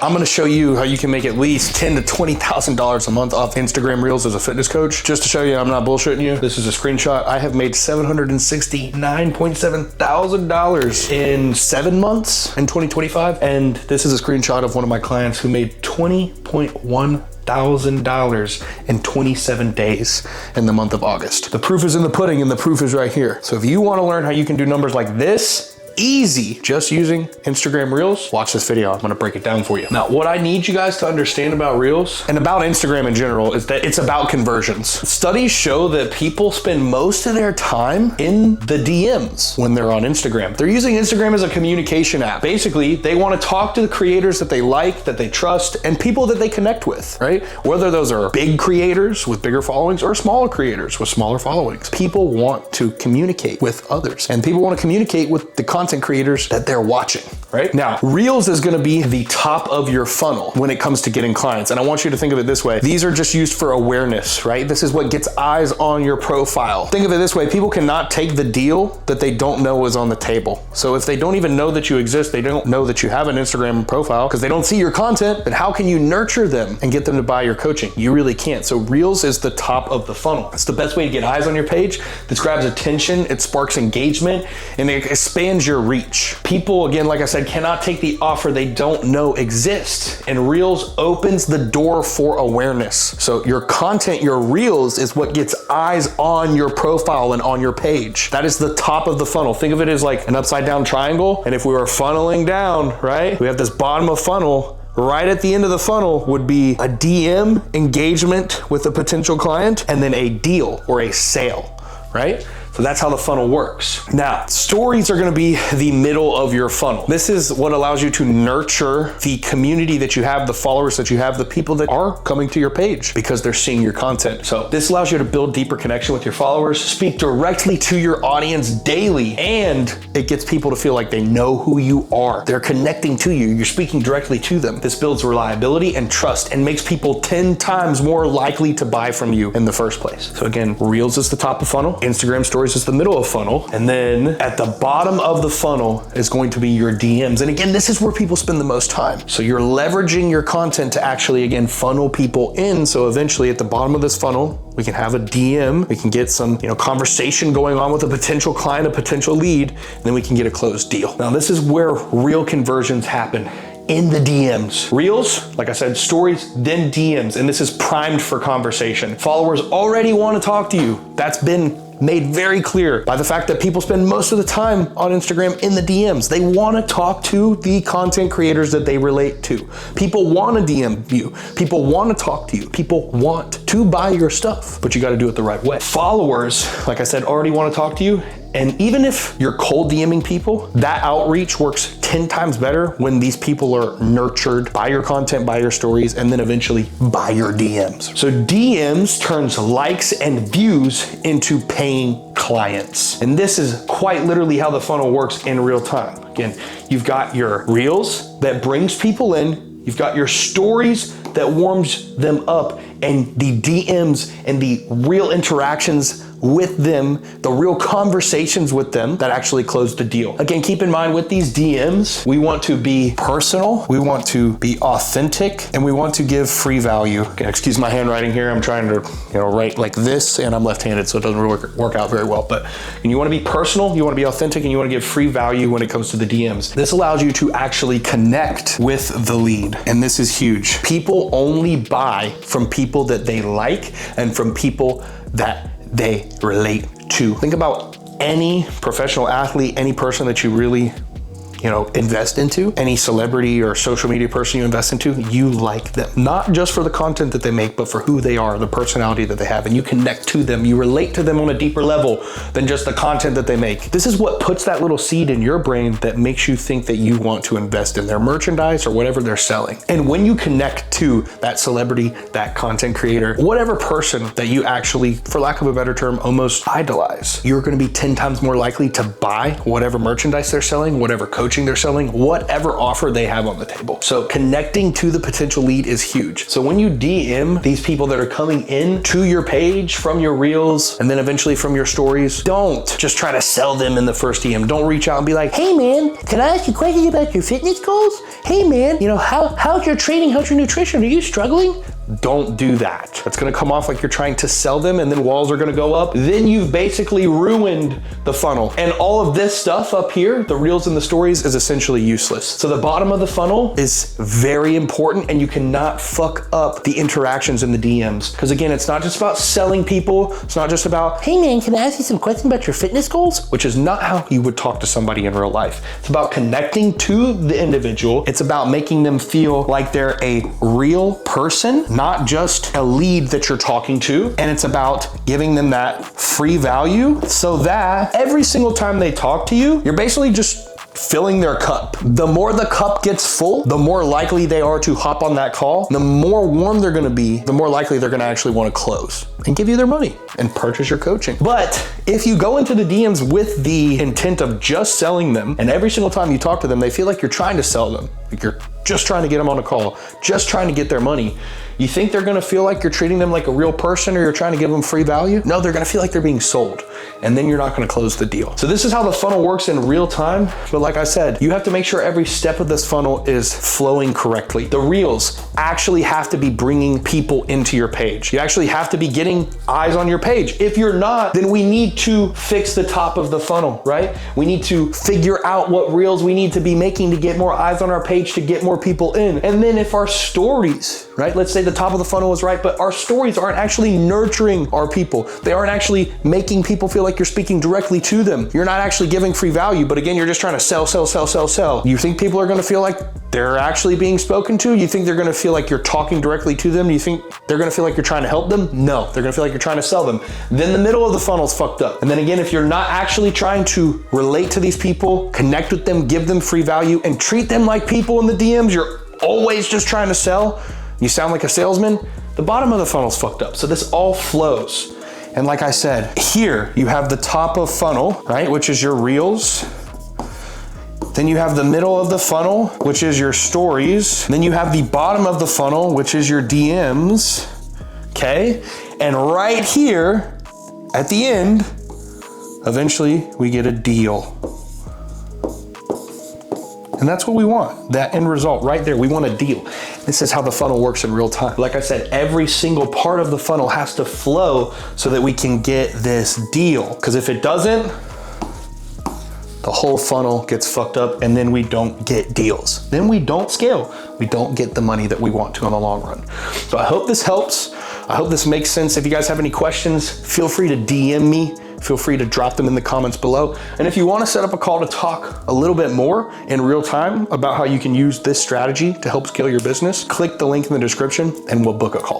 I'm gonna show you how you can make at least $10,000 to $20,000 a month off Instagram Reels as a fitness coach. Just to show you I'm not bullshitting you, this is a screenshot. I have made $769.7 thousand in 7 months in 2025. And this is a screenshot of one of my clients who made $20.1 thousand in 27 days in the month of August. The proof is in the pudding and the proof is right here. So if you wanna learn how you can do numbers like this, easy, just using Instagram Reels, watch this video. I'm gonna break it down for you. Now, what I need you guys to understand about Reels and about Instagram in general is that it's about conversions. Studies show that people spend most of their time in the DMs when they're on Instagram. They're using Instagram as a communication app. Basically, they wanna talk to the creators that they like, that they trust, and people that they connect with, right? Whether those are big creators with bigger followings or smaller creators with smaller followings. People want to communicate with others, and people wanna communicate with the content creators that they're watching, right? Now, Reels is gonna be the top of your funnel when it comes to getting clients. And I want you to think of it this way. These are just used for awareness, right? This is what gets eyes on your profile. Think of it this way. People cannot take the deal that they don't know is on the table. So if they don't even know that you exist, they don't know that you have an Instagram profile because they don't see your content, then how can you nurture them and get them to buy your coaching? You really can't. So Reels is the top of the funnel. It's the best way to get eyes on your page. This grabs attention, it sparks engagement, and it expands your reach. People, again, like I said, cannot take the offer they don't know exists. And Reels opens the door for awareness. So your content, your Reels is what gets eyes on your profile and on your page. That is the top of the funnel. Think of it as like an upside down triangle. And if we were funneling down, right, we have this bottom of funnel. Right at the end of the funnel would be a DM engagement with a potential client and then a deal or a sale, right? So that's how the funnel works. Now, stories are gonna be the middle of your funnel. This is what allows you to nurture the community that you have, the followers that you have, the people that are coming to your page because they're seeing your content. So this allows you to build deeper connection with your followers, speak directly to your audience daily, and it gets people to feel like they know who you are. They're connecting to you. You're speaking directly to them. This builds reliability and trust and makes people 10 times more likely to buy from you in the first place. So again, Reels is the top of funnel, Instagram Stories is the middle of funnel, and then at the bottom of the funnel is going to be your DMs. And again, this is where people spend the most time. So you're leveraging your content to actually, again, funnel people in. So eventually at the bottom of this funnel, we can have a DM, we can get some, conversation going on with a potential client, a potential lead, and then we can get a closed deal. Now, this is where real conversions happen. In the DMs. Reels, like I said, stories, then DMs, and this is primed for conversation. Followers already want to talk to you. That's been made very clear by the fact that people spend most of the time on Instagram in the DMs. They want to talk to the content creators that they relate to. People want to DM you. People want to talk to you. People want to buy your stuff, but you got to do it the right way. Followers, like I said, already want to talk to you. And even if you're cold DMing people, that outreach works 10 times better when these people are nurtured by your content, by your stories, and then eventually by your DMs. So DMs turns likes and views into paying clients. And this is quite literally how the funnel works in real time. Again, you've got your Reels that brings people in, you've got your stories that warms them up, and the DMs and the real interactions with them, the real conversations with them that actually close the deal. Again, keep in mind with these DMs, we want to be personal, we want to be authentic, and we want to give free value. Okay, excuse my handwriting here. I'm trying to write like this, and I'm left-handed, so it doesn't really work out very well. But you want to be personal, you want to be authentic, and you want to give free value when it comes to the DMs. This allows you to actually connect with the lead, and this is huge. People only buy from people that they like and from people that they relate to. Think about any professional athlete, any person that you really invest into, any celebrity or social media person you invest into, you like them. Not just for the content that they make, but for who they are, the personality that they have, and you connect to them, you relate to them on a deeper level than just the content that they make. This is what puts that little seed in your brain that makes you think that you want to invest in their merchandise or whatever they're selling. And when you connect to that celebrity, that content creator, whatever person that you actually, for lack of a better term, almost idolize, you're gonna be 10 times more likely to buy whatever merchandise they're selling, whatever coaching coaching they're selling, whatever offer they have on the table. So connecting to the potential lead is huge. So when you DM these people that are coming in to your page from your reels and then eventually from your stories, don't just try to sell them in the first DM. Don't reach out and be like, hey man, can I ask you questions about your fitness goals? Hey man, how's your training? How's your nutrition? Are you struggling? Don't do that. That's gonna come off like you're trying to sell them and then walls are gonna go up. Then you've basically ruined the funnel. And all of this stuff up here, the reels and the stories, is essentially useless. So the bottom of the funnel is very important, and you cannot fuck up the interactions in the DMs. Because again, it's not just about selling people. It's not just about, hey man, can I ask you some questions about your fitness goals? Which is not how you would talk to somebody in real life. It's about connecting to the individual. It's about making them feel like they're a real person, not just a lead that you're talking to. And it's about giving them that free value so that every single time they talk to you, you're basically just filling their cup. The more the cup gets full, the more likely they are to hop on that call. The more warm they're gonna be, the more likely they're gonna actually wanna close and give you their money and purchase your coaching. But if you go into the DMs with the intent of just selling them, and every single time you talk to them, they feel like you're trying to sell them, like you're just trying to get them on a call, just trying to get their money, you think they're gonna feel like you're treating them like a real person or you're trying to give them free value? No, they're gonna feel like they're being sold, and then you're not gonna close the deal. So this is how the funnel works in real time. But like I said, you have to make sure every step of this funnel is flowing correctly. The reels actually have to be bringing people into your page. You actually have to be getting eyes on your page. If you're not, then we need to fix the top of the funnel, right? We need to figure out what reels we need to be making to get more eyes on our page, to get more people in. And then if our stories, right? Let's say the top of the funnel is right, but our stories aren't actually nurturing our people. They aren't actually making people feel like you're speaking directly to them. You're not actually giving free value, but again, you're just trying to sell, sell, sell, sell, sell. You think people are gonna feel like they're actually being spoken to? You think they're gonna feel like you're talking directly to them? You think they're gonna feel like you're trying to help them? No, they're gonna feel like you're trying to sell them. Then the middle of the funnel's fucked up. And then again, if you're not actually trying to relate to these people, connect with them, give them free value, and treat them like people in the DMs, you're always just trying to sell, you sound like a salesman, the bottom of the funnel's fucked up. So this all flows. And like I said, here you have the top of funnel, right? Which is your reels. Then you have the middle of the funnel, which is your stories. Then you have the bottom of the funnel, which is your DMs, okay? And right here at the end, eventually we get a deal. And that's what we want, that end result right there. We want a deal. This is how the funnel works in real time. Like I said, every single part of the funnel has to flow so that we can get this deal. Because if it doesn't, the whole funnel gets fucked up, and then we don't get deals. Then we don't scale. We don't get the money that we want to in the long run. So I hope this helps. I hope this makes sense. If you guys have any questions, feel free to DM me. Feel free to drop them in the comments below. And if you want to set up a call to talk a little bit more in real time about how you can use this strategy to help scale your business, click the link in the description and we'll book a call.